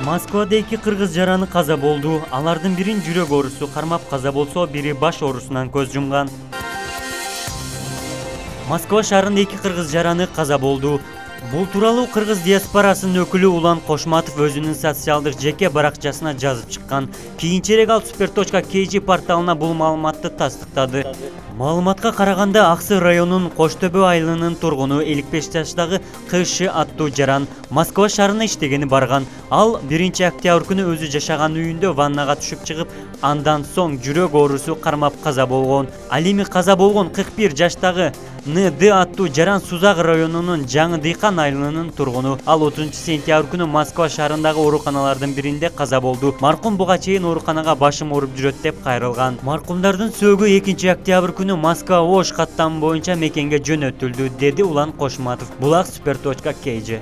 Москвада 2 кыргыз жараны каза болду. Алардын бирин жүрөк оорусу кармап каза болсо, бири баш оорусунан көз жумган. Москва шаарында 2 кыргыз жараны каза болду. Бул тууралуу кыргыз диаспорасынын өкүлү Улан Кошматов өзүнүн социалдык жеке баракчасына жазып чыккан. Кийинчерээк ал super.kg порталына бул маалыматты тастыктады. Маалыматка караганда, Аксы районунун Коштөбө айылынын тургуну 55 жаштагы КШ аттуу жаран Москва шаарына иштегени барган. Ал 1-октябрь күнү өзү жашаган үйүндө ваннага түшүп чыгып, андан соң жүрөк оорусу кармап каза болгон. Ал эми каза болгон 41 жаштагы НД аттуу жаран Сузак районунун Жаңы Дыйкан айылынын тургуну. Ал 30-сентябрь күнү Москва шаарындагы ооруканалардын биринде каза болду. Маркум буга чейин ооруканага башым ооруп жүрөт деп кайрылган. Маркумдардын сөөгү 2-октябрь күнү Москва Ош каттамы боюнча мекенге жөнөтүлдү, деди Улан Кошматов. Булак super.kg.